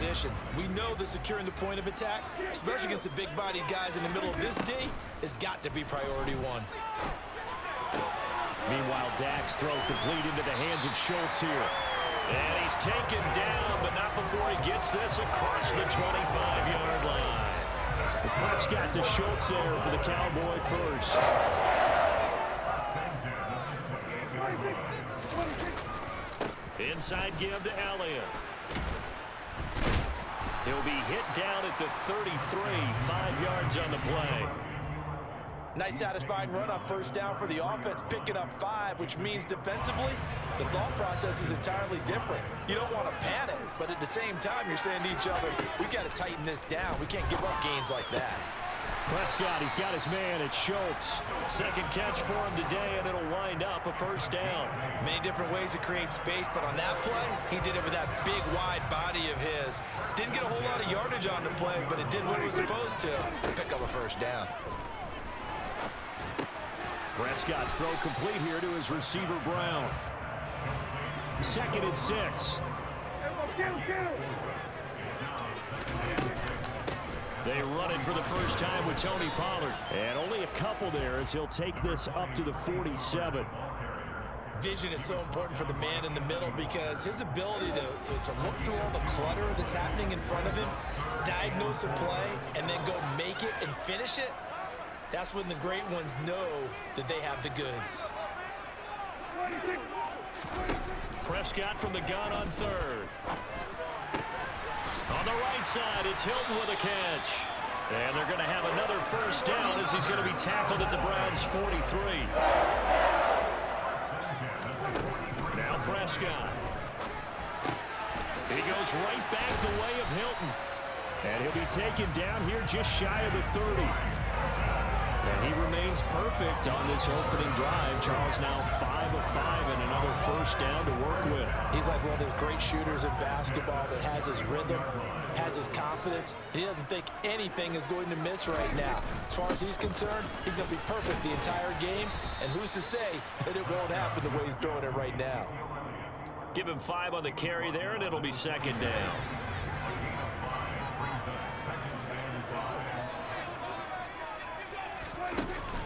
position. We know that securing the point of attack, especially against the big-bodied guys in the middle of this D, has got to be priority one. Meanwhile, Dak's throw complete into the hands of Schultz here. And he's taken down, but not before he gets this across the 25-yard line. Prescott to Schultz there for the Cowboy first. Inside give to Elliott. He'll be hit down at the 33, 5 yards on the play. Nice satisfying run on first down for the offense, picking up 5, which means defensively, the thought process is entirely different. You don't want to panic, but at the same time, you're saying to each other, we got to tighten this down. We can't give up gains like that. Prescott, he's got his man. It's Schultz. Second catch for him today, and it'll wind up a first down. Many different ways to create space, but on that play, he did it with that big, wide body of his. Didn't get a whole lot of yardage on the play, but it did what it was supposed to, pick up a first down. Prescott's throw complete here to his receiver, Brown. 2nd and 6. They run it for the first time with Tony Pollard. And only a couple there as he'll take this up to the 47. Vision is so important for the man in the middle because his ability to look through all the clutter that's happening in front of him, diagnose a play, and then go make it and finish it, that's when the great ones know that they have the goods. Prescott from the gun on 3rd. On the right side, it's Hilton with a catch. And they're going to have another first down as he's going to be tackled at the Browns' 43. Now Prescott. He goes right back the way of Hilton. And he'll be taken down here just shy of the 30. And he remains perfect on this opening drive. Charles now 5 of 5 and another first down to work with. He's like one of those great shooters in basketball that has his rhythm, has his confidence, and he doesn't think anything is going to miss right now. As far as he's concerned, he's going to be perfect the entire game, and who's to say that it won't happen the way he's throwing it right now. Give him 5 on the carry there, and it'll be 2nd down.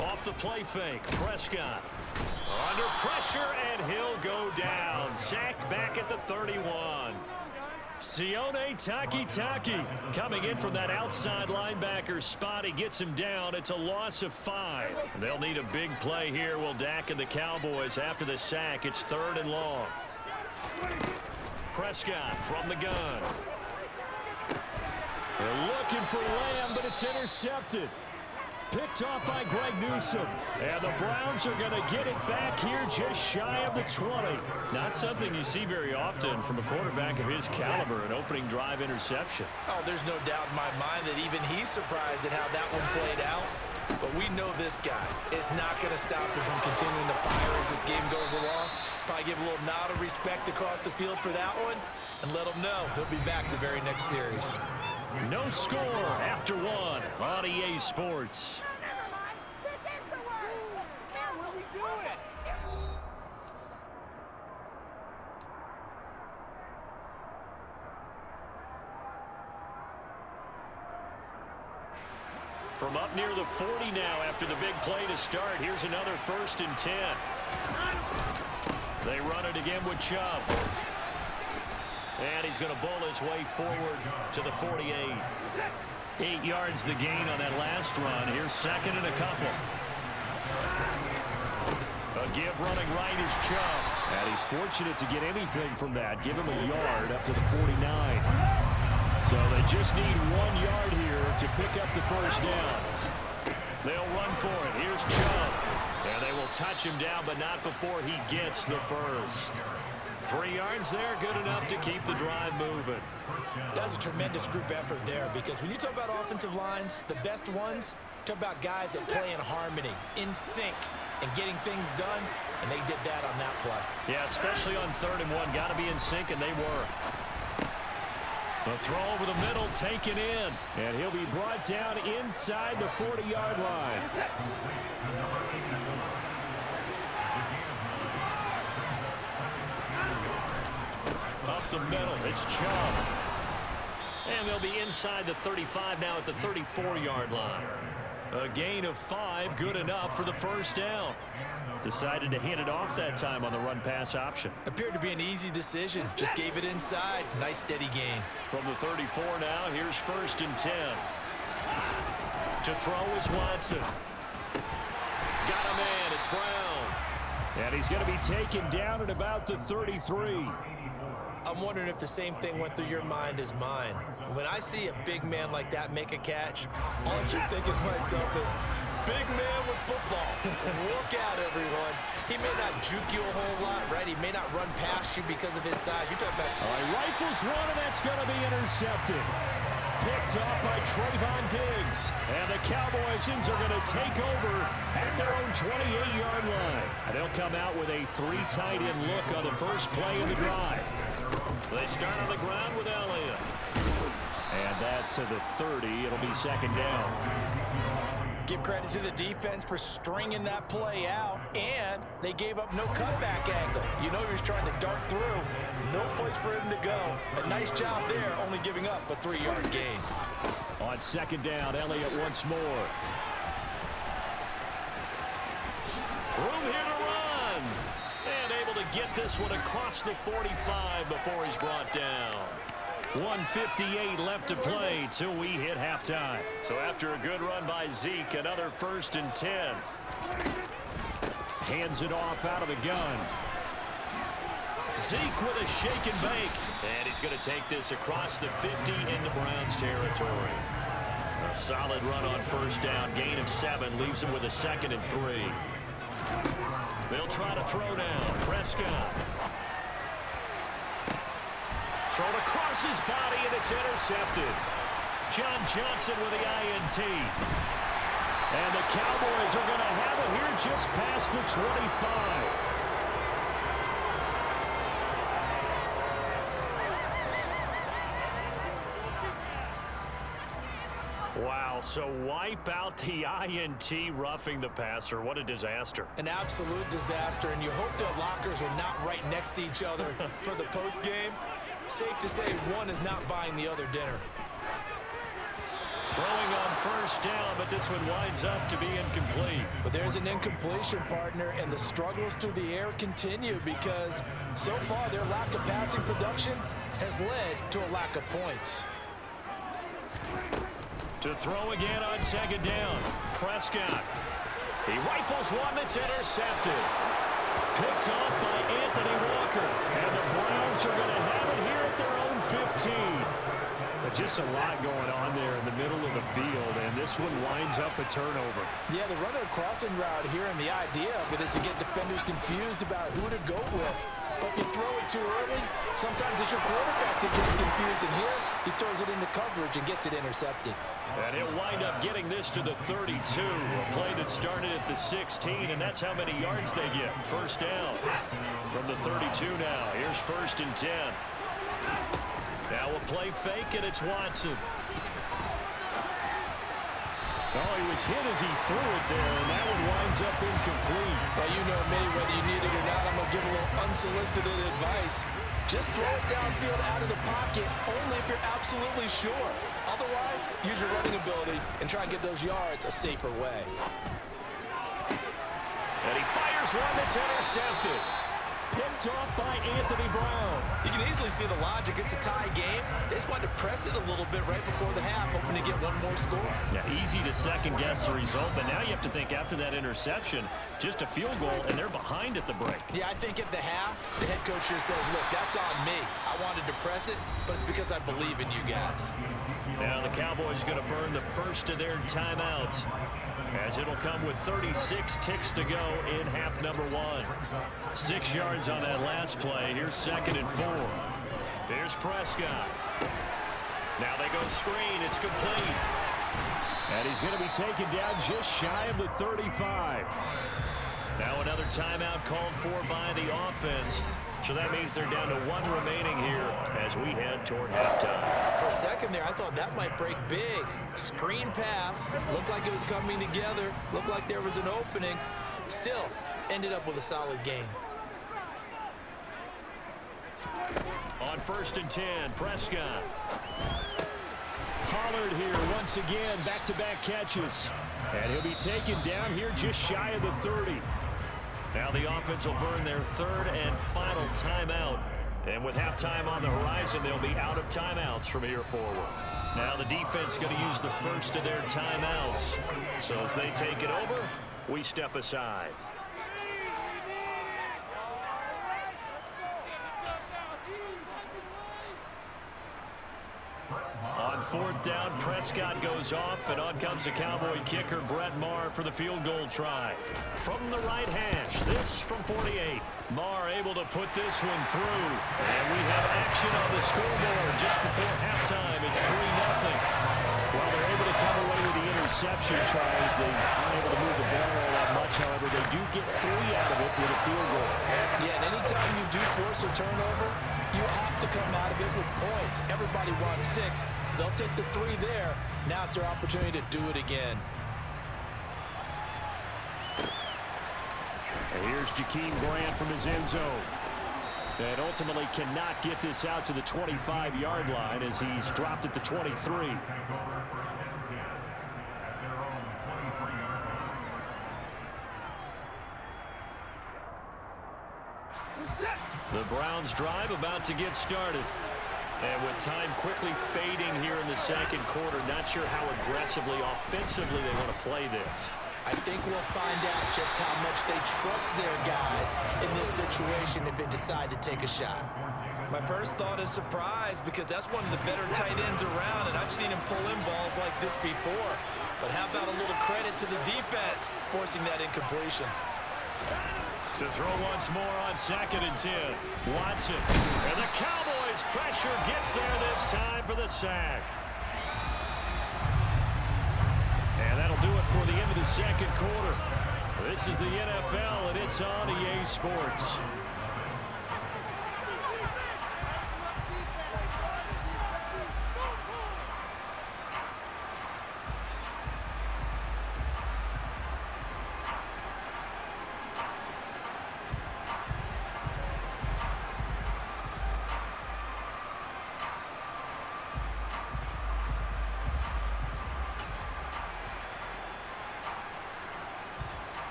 Off the play fake, Prescott. Under pressure, and he'll go down. Sacked back at the 31. Sione Takitaki coming in from that outside linebacker spot. He gets him down. It's a loss of 5. They'll need a big play here, will Dak and the Cowboys after the sack. It's 3rd and long. Prescott from the gun. They're looking for Lamb, but it's intercepted. Picked off by Greg Newsome. And the Browns are going to get it back here just shy of the 20. Not something you see very often from a quarterback of his caliber, an opening drive interception. Oh, there's no doubt in my mind that even he's surprised at how that one played out. But we know this guy is not going to stop him from continuing to fire as this game goes along. Probably give a little nod of respect across the field for that one and let him know he'll be back the very next series. No score after 1 on EA Sports. Never mind. This is the word. Damn, what are we doing? From up near the 40 now after the big play to start. Here's another 1st and 10. They run it again with Chubb. And he's going to bull his way forward to the 48. 8 yards the gain on that last run. Here's 2nd and a couple. A give running right is Chubb. And he's fortunate to get anything from that. Give him a yard up to the 49. So they just need 1 yard here to pick up the first down. They'll run for it. Here's Chubb. And they will touch him down, but not before he gets the first. 3 yards there, good enough to keep the drive moving. That's a tremendous group effort there because when you talk about offensive lines, the best ones, talk about guys that play in harmony, in sync, and getting things done, and they did that on that play. Yeah, especially on 3rd and 1. Got to be in sync, and they were. The throw over the middle taken in, and he'll be brought down inside the 40-yard line. Up the middle, it's Chubb. And they'll be inside the 35 now at the 34-yard line. A gain of 5, good enough for the first down. Decided to hand it off that time on the run-pass option. Appeared to be an easy decision. Just gave it inside. Nice steady gain. From the 34 now, here's 1st and 10. To throw is Watson. Got a man, it's Brown. And he's going to be taken down at about the 33. I'm wondering if the same thing went through your mind as mine. When I see a big man like that make a catch, all I keep thinking to myself is, big man with football. Look out, everyone. He may not juke you a whole lot, right? He may not run past you because of his size. You're talking about... All right, rifles one, and that's going to be intercepted. Picked up by Trayvon Diggs. And the Cowboys are going to take over at their own 28-yard line. And they'll come out with a 3 tight end look on the first play of the drive. They start on the ground with Elliott. And that to the 30. It'll be 2nd down. Give credit to the defense for stringing that play out, and they gave up no cutback angle. You know he was trying to dart through. No place for him to go. A nice job there, only giving up a 3-yard gain. On 2nd down, Elliott once more. Room here to run. And able to get this one across the 45 before he's brought down. 1:58 left to play till we hit halftime. So after a good run by Zeke, another 1st and 10. Hands it off out of the gun. Zeke with a shake and bake. And he's going to take this across the 50 into Browns territory. A solid run on 1st down. Gain of 7 leaves him with a 2nd and 3. They'll try to throw now. Prescott. Thrown across his body, and it's intercepted. John Johnson with the INT. And the Cowboys are going to have it here just past the 25. Wow, so wipe out the INT, roughing the passer. What a disaster. An absolute disaster, and you hope their lockers are not right next to each other for the postgame. Safe to say one is not buying the other dinner. Throwing on 1st down, but this one winds up to be incomplete. But there's an incompletion, partner, and the struggles through the air continue because so far their lack of passing production has led to a lack of points. To throw again on 2nd down. Prescott. He rifles one that's intercepted. Picked off by Anthony Walker. And the Browns are going to have it here at their own 15. But just a lot going on there in the middle of the field, and this one winds up a turnover. Yeah, the runner crossing route here, and the idea of it is to get defenders confused about who to go with. But if you throw it too early, sometimes it's your quarterback that gets confused, and here he throws it into coverage and gets it intercepted. And he'll wind up getting this to the 32, a play that started at the 16, and that's how many yards they get. 1st down from the 32 now. Here's 1st and 10. Now a play fake, and it's Watson. Oh, he was hit as he threw it there, and that one winds up incomplete. Well, you know me, whether you need it or not, I'm going to give a little unsolicited advice. Just throw it downfield out of the pocket, only if you're absolutely sure. Otherwise, use your running ability and try and get those yards a safer way. And he fires one that's intercepted. Picked off by Anthony Brown. You can easily see the logic. It's a tie game. They just wanted to press it a little bit right before the half, hoping to get one more score. Yeah, easy to second-guess the result, but now you have to think after that interception, just a field goal, and they're behind at the break. Yeah, I think at the half, the head coach just says, look, that's on me. I wanted to press it, but it's because I believe in you guys. Now the Cowboys going to burn the first of their timeouts, as it'll come with 36 ticks to go in half number 1. 6 yards on that last play. Here's 2nd and 4. Here's Prescott. Now they go screen. It's complete. And he's going to be taken down just shy of the 35. Now another timeout called for by the offense. So that means they're down to 1 remaining here as we head toward halftime. For a second there, I thought that might break big. Screen pass. Looked like it was coming together. Looked like there was an opening. Still, ended up with a solid game. On 1st and 10, Prescott. Pollard here once again, back-to-back catches. And he'll be taken down here just shy of the 30. Now the offense will burn their third and final timeout. And with halftime on the horizon, they'll be out of timeouts from here forward. Now the defense going to use the first of their timeouts. So as they take it over, we step aside. On fourth down, Prescott goes off, and on comes the Cowboy kicker, Brett Maher, for the field goal try. From the right hash, this from 48. Maher able to put this one through. And we have action on the scoreboard just before halftime. It's 3-0. While they're able to come away with the interception, Charles, they aren't able to move the ball all that much. However, they do get 3 out of it with a field goal. Yeah, and anytime you do force a turnover, you have to come out of it with points. Everybody wants 6. They'll take the 3 there. Now it's their opportunity to do it again. And here's Jakeem Grant from his end zone. And ultimately cannot get this out to the 25-yard line as he's dropped at the 23. The Browns drive about to get started. And with time quickly fading here in the second quarter, not sure how aggressively, offensively they want to play this. I think we'll find out just how much they trust their guys in this situation if they decide to take a shot. My first thought is surprise, because that's one of the better tight ends around, and I've seen him pull in balls like this before. But how about a little credit to the defense forcing that incompletion? To throw once more on 2nd and 10. Watson. And the Cowboys' pressure gets there this time for the sack. And that'll do it for the end of the second quarter. This is the NFL, and it's on EA Sports.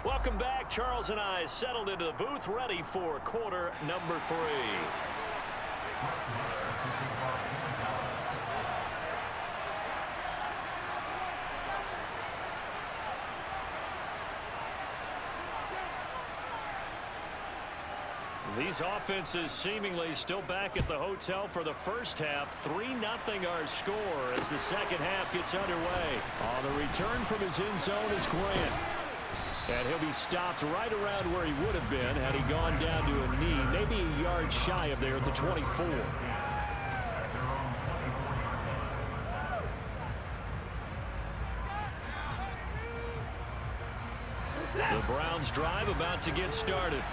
Welcome back. Charles and I settled into the booth, ready for quarter number 3. These offenses seemingly still back at the hotel for the first half. 3-0 our score as the second half gets underway. On the return from his end zone is Grant. And he'll be stopped right around where he would have been had he gone down to a knee, maybe a yard shy of there at the 24. The Browns drive about to get started.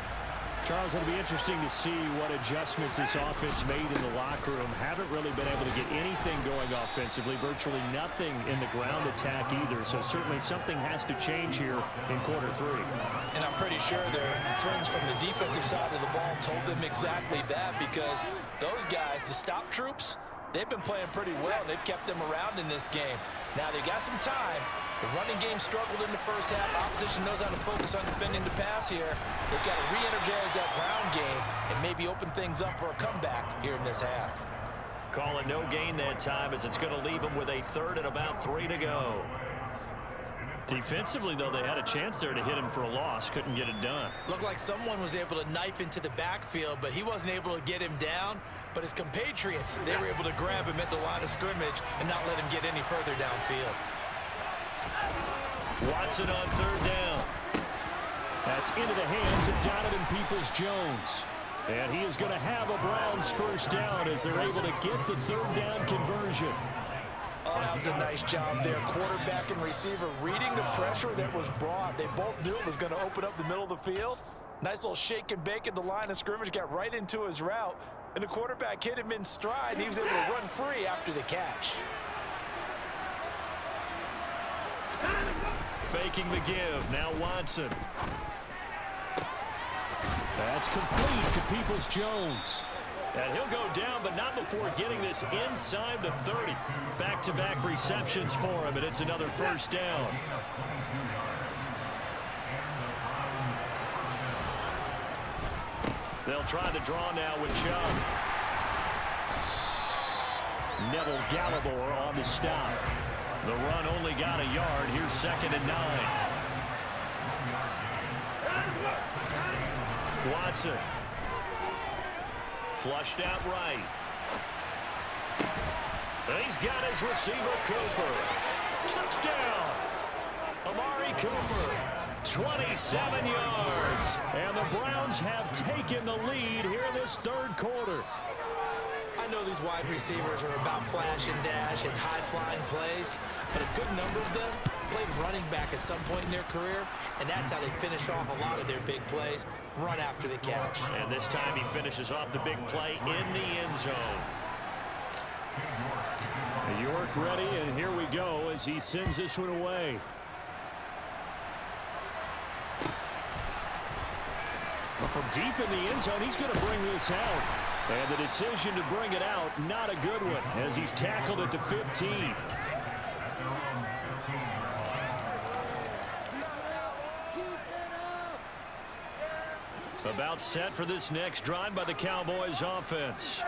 Charles, it'll be interesting to see what adjustments this offense made in the locker room. Haven't really been able to get anything going offensively, virtually nothing in the ground attack either. So certainly something has to change here in quarter 3. And I'm pretty sure their friends from the defensive side of the ball told them exactly that, because those guys, the stop troops, they've been playing pretty well. They've kept them around in this game. Now they got some time. The running game struggled in the first half. Opposition knows how to focus on defending the pass here. They've got to re-energize that ground game and maybe open things up for a comeback here in this half. Call it no gain that time, as it's going to leave them with a third and about 3 to go. Defensively, though, they had a chance there to hit him for a loss. Couldn't get it done. Looked like someone was able to knife into the backfield, but he wasn't able to get him down. But his compatriots, they were able to grab him at the line of scrimmage and not let him get any further downfield. Watson on third down. That's into the hands of Donovan Peoples-Jones. And he is going to have a Browns first down as they're able to get the third down conversion. Oh, that was a nice job there. Quarterback and receiver reading the pressure that was brought. They both knew it was going to open up the middle of the field. Nice little shake and bake at the line of scrimmage, got right into his route. And the quarterback hit him in stride, and he was able to run free after the catch. Faking the give. Now Watson. That's complete to Peoples-Jones. And he'll go down, but not before getting this inside the 30. Back-to-back receptions for him, and it's another first down. They'll try the draw now with Chubb. Neville Gallimore on the stop. The run only got a yard. Here's 2nd and 9. Watson. Flushed out right. He's got his receiver, Cooper. Touchdown! Amari Cooper, 27 yards. And the Browns have taken the lead here in this third quarter. I know these wide receivers are about flash and dash and high-flying plays, but a good number of them played running back at some point in their career, and that's how they finish off a lot of their big plays, run after the catch. And this time he finishes off the big play in the end zone. York ready, and here we go as he sends this one away. Well, from deep in the end zone, he's going to bring this out. And the decision to bring it out, not a good one, as he's tackled at the 15. About set for this next drive by the Cowboys offense.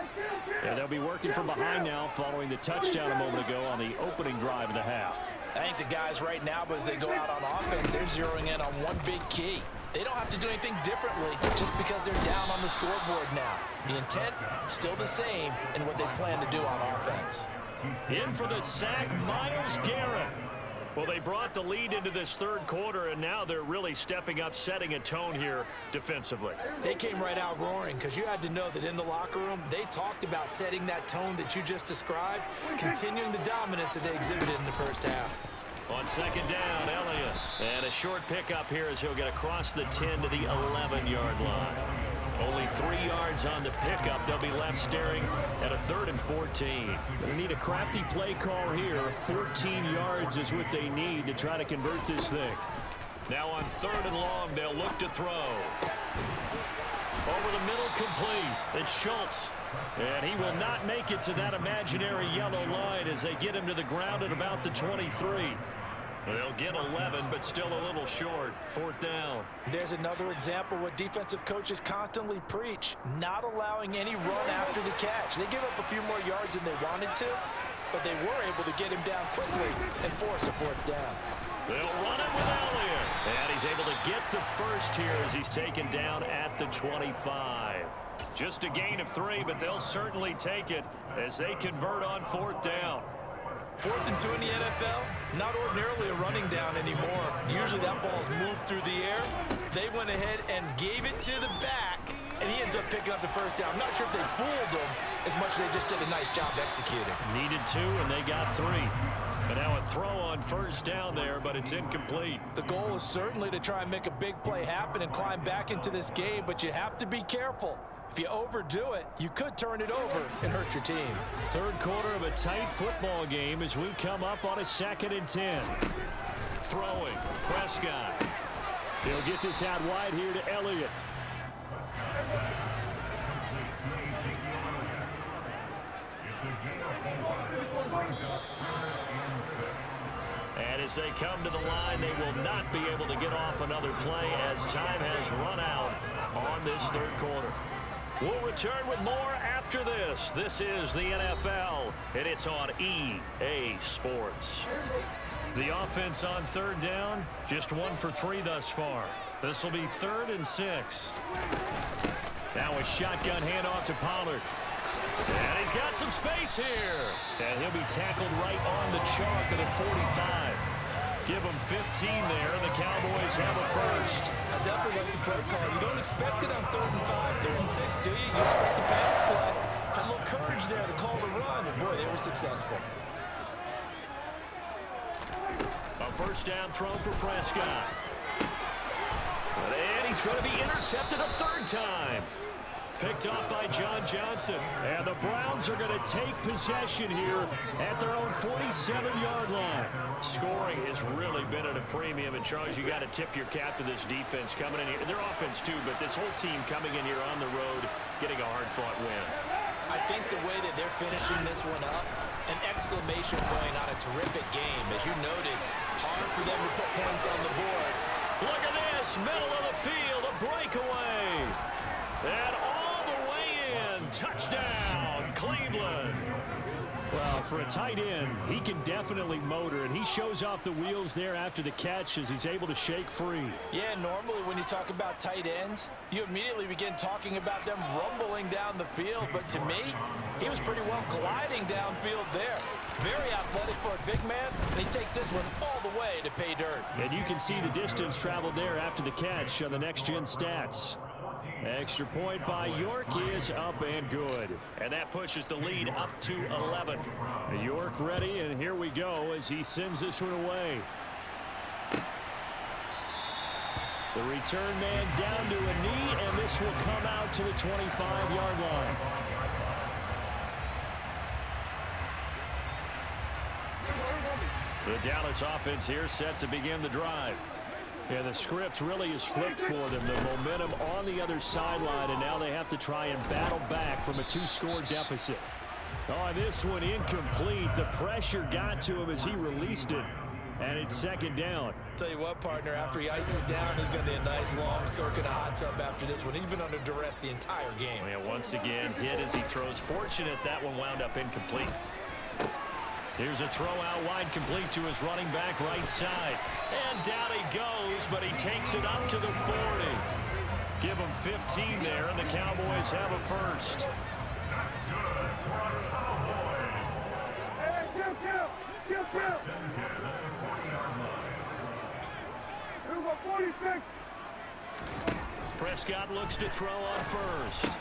And they'll be working from behind now following the touchdown a moment ago on the opening drive of the half. I think the guys right now, as they go out on offense, they're zeroing in on one big key. They don't have to do anything differently just because they're down on the scoreboard now. The intent, still the same in what they plan to do on offense. In for the sack, Myles Garrett. Well, they brought the lead into this third quarter, and now they're really stepping up, setting a tone here defensively. They came right out roaring because you had to know that in the locker room, they talked about setting that tone that you just described, continuing the dominance that they exhibited in the first half. On 2nd down, Elliott. And a short pickup here as he'll get across the 10 to the 11-yard line. Only 3 yards on the pickup. They'll be left staring at a 3rd and 14. They need a crafty play call here. 14 yards is what they need to try to convert this thing. Now on 3rd and long, they'll look to throw. Over the middle, complete. It's Schultz. And he will not make it to that imaginary yellow line as they get him to the ground at about the 23. They'll get 11, but still a little short. 4th down. There's another example what defensive coaches constantly preach, not allowing any run after the catch. They give up a few more yards than they wanted to, but they were able to get him down quickly and force a 4th down. They'll run it with Elliott. And he's able to get the first here as he's taken down at the 25. Just a gain of 3, but they'll certainly take it as they convert on 4th down. 4th and 2 in the NFL, not ordinarily a running down anymore. Usually that ball's moved through the air. They went ahead and gave it to the back, and he ends up picking up the first down. I'm not sure if they fooled him as much as they just did a nice job executing. Needed 2, and they got 3. But now a throw on 1st down there, but it's incomplete. The goal is certainly to try and make a big play happen and climb back into this game, but you have to be careful. If you overdo it, you could turn it over and hurt your team. Third quarter of a tight football game as we come up on a 2nd and 10. Throwing, Prescott. He'll get this out wide here to Elliott. And as they come to the line, they will not be able to get off another play as time has run out on this third quarter. We'll return with more after this. This is the NFL, and it's on EA Sports. The offense on 3rd down, just 1 for 3 thus far. This will be 3rd and 6. Now a shotgun handoff to Pollard. And he's got some space here. And he'll be tackled right on the chalk at the 45. Give him 15 there, and the Cowboys have a first. I definitely like the play call. You don't expect it on 3rd and 5, 3rd and 6, do you? You expect a pass play. Had a little courage there to call the run, and boy, they were successful. A 1st down throw for Prescott. And he's going to be intercepted a 3rd time. Picked off by John Johnson. And the Browns are going to take possession here at their own 47-yard line. Scoring has really been at a premium. And, Charles, you got to tip your cap to this defense coming in here. Their offense, too, but this whole team coming in here on the road, getting a hard-fought win. I think the way that they're finishing this one up, an exclamation point on a terrific game. As you noted, hard for them to put points on the board. Look at this, middle of the field, a breakaway. And all the way in, touchdown, Cleveland. Well, for a tight end, he can definitely motor, and he shows off the wheels there after the catch as he's able to shake free. Yeah, normally when you talk about tight ends, you immediately begin talking about them rumbling down the field. But to me, he was pretty well gliding downfield there. Very athletic for a big man, and he takes this one all the way to pay dirt. And you can see the distance traveled there after the catch on the next-gen stats. Extra point by York is up and good. And that pushes the lead up to 11. York ready, and here we go as he sends this one away. The return man down to a knee, and this will come out to the 25-yard line. The Dallas offense here set to begin the drive. Yeah, the script really is flipped for them. The momentum on the other sideline, and now they have to try and battle back from a 2-score deficit. Oh, this one incomplete. The pressure got to him as he released it, and it's second down. Tell you what, partner, after he ices down, he's going to be a nice long soak in a hot tub after this one. He's been under duress the entire game. Yeah, once again, hit as he throws. Fortunate that one wound up incomplete. Here's a throw out wide, complete to his running back right side. And down he goes, but he takes it up to the 40. Give him 15 there, and the Cowboys have a first. Hey, kill. Who got 46? Prescott looks to throw on first.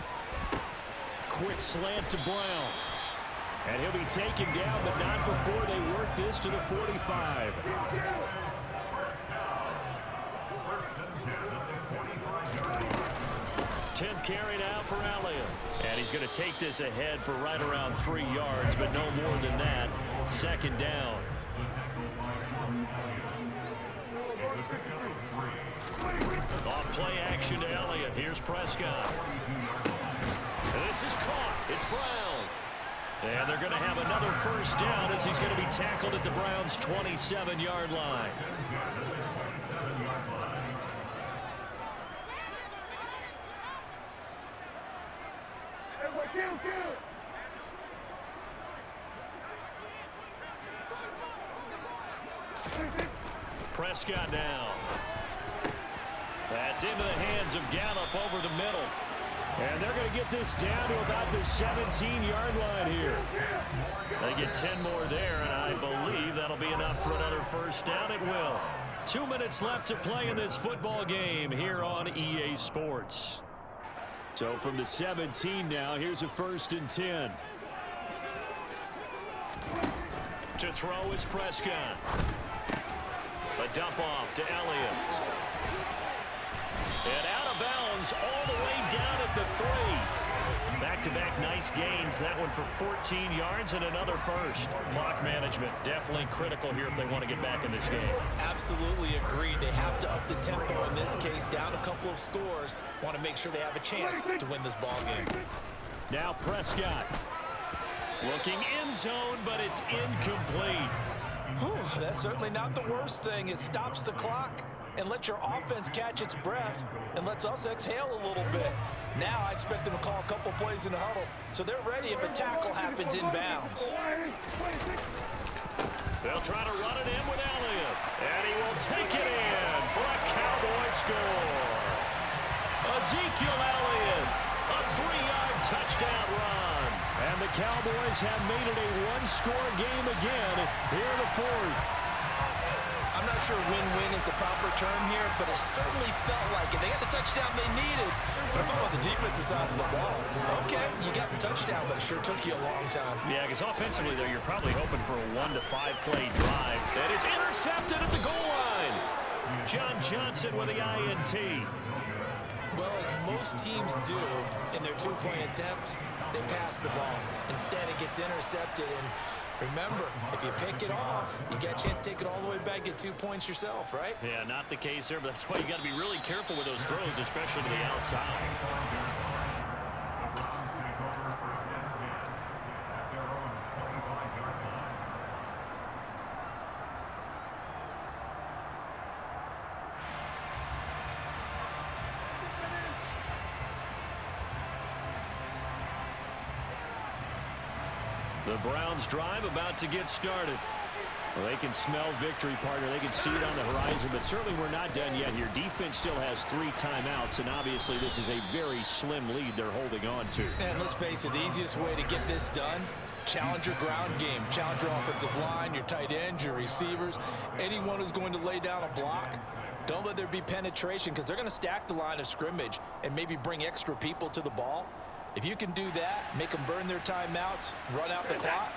Quick slant to Brown. And he'll be taken down, but not before they work this to the 45. Tenth carry now for Elliott. And he's going to take this ahead for right around 3 yards, but no more than that. Second down. Off play action to Elliott. Here's Prescott. And this is caught. It's Brown. And they're going to have another first down as he's going to be tackled at the Browns' 27-yard line. Prescott now. That's into the hands of Gallup over the middle. And they're going to get this down to about the 17-yard line here. They get 10 more there, and I believe that'll be enough for another first down. It will. 2 minutes left to play in this football game here on EA Sports. So from the 17 now, here's a 1st and 10. To throw is Prescott. A dump off to Elliott. And out of bounds all the way down at the 3. Back-to-back nice gains. That one for 14 yards and another first. Clock management definitely critical here if they want to get back in this game. Absolutely agreed. They have to up the tempo in this case, down a couple of scores. Want to make sure they have a chance to win this ball game. Now Prescott. Looking end zone, but it's incomplete. Whew, that's certainly not the worst thing. It stops the clock and lets your offense catch its breath and lets us exhale a little bit. Now I expect them to call a couple plays in the huddle, so they're ready if a tackle happens inbounds. They'll try to run it in with Elliott, and he will take it in for a Cowboy score. Ezekiel Elliott, a 3-yard touchdown run. And the Cowboys have made it a 1-score game again here in the 4th. I'm not sure win-win is the proper term here, but it certainly felt like it. They got the touchdown they needed, but if I'm on the defensive side of the ball, okay, you got the touchdown, but it sure took you a long time. Yeah, because offensively, though, you're probably hoping for a 1 to 5 play drive. That is intercepted at the goal line. John Johnson with the INT. Well, as most teams do in their 2-point attempt, they pass the ball. Instead, it gets intercepted, and remember, if you pick it off, you get a chance to take it all the way back, get 2 points yourself, right? Yeah, not the case there, but that's why you got to be really careful with those throws, especially to the outside. The Browns drive about to get started. Well, they can smell victory, partner. They can see it on the horizon, but certainly we're not done yet here. Defense still has 3 timeouts, and obviously this is a very slim lead they're holding on to. And let's face it, the easiest way to get this done, challenge your ground game. Challenge your offensive line, your tight ends, your receivers, anyone who's going to lay down a block. Don't let there be penetration because they're going to stack the line of scrimmage and maybe bring extra people to the ball. If you can do that, make them burn their timeouts, run out the clock,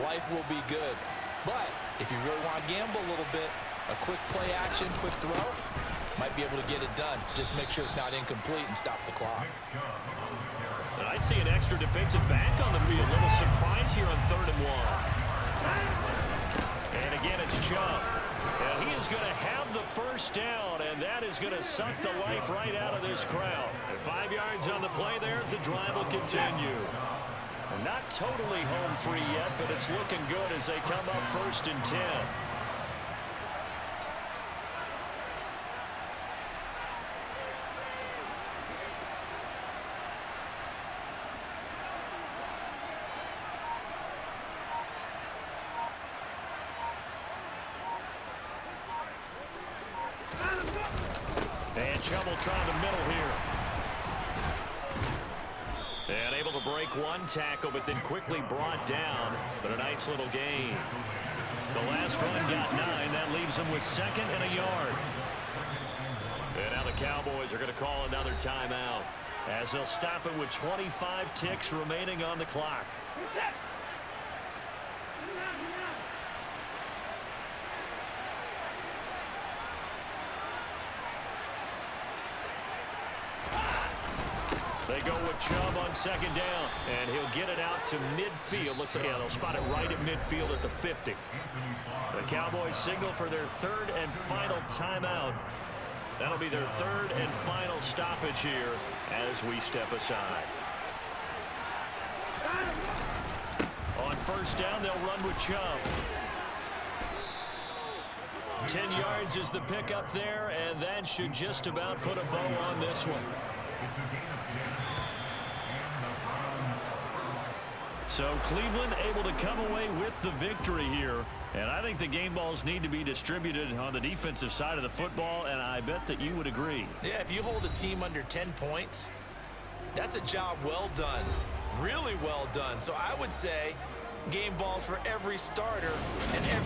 life will be good. But if you really want to gamble a little bit, a quick play action, quick throw, might be able to get it done. Just make sure it's not incomplete and stop the clock. And I see an extra defensive back on the field. Little surprise here on 3rd and 1. And again, it's Chubb. And he is going to have the first down, and that is going to suck the life right out of this crowd. And 5 yards on the play there as the drive will continue. Not totally home free yet, but it's looking good as they come up 1st and 10. And Chubb will try the middle here. And able to break one tackle, but then quickly brought down. But a nice little gain. The last run got 9. That leaves them with 2nd and a yard. And now the Cowboys are going to call another timeout, as they'll stop it with 25 ticks remaining on the clock. They go with Chubb on 2nd down, and he'll get it out to midfield. Looks like they'll spot it right at midfield at the 50. The Cowboys signal for their 3rd and final timeout. That'll be their 3rd and final stoppage here as we step aside. On 1st down, they'll run with Chubb. 10 yards is the pickup there, and that should just about put a bow on this one. So Cleveland able to come away with the victory here. And I think the game balls need to be distributed on the defensive side of the football, and I bet that you would agree. Yeah, if you hold a team under 10 points, that's a job well done. Really well done. So I would say game balls for every starter and every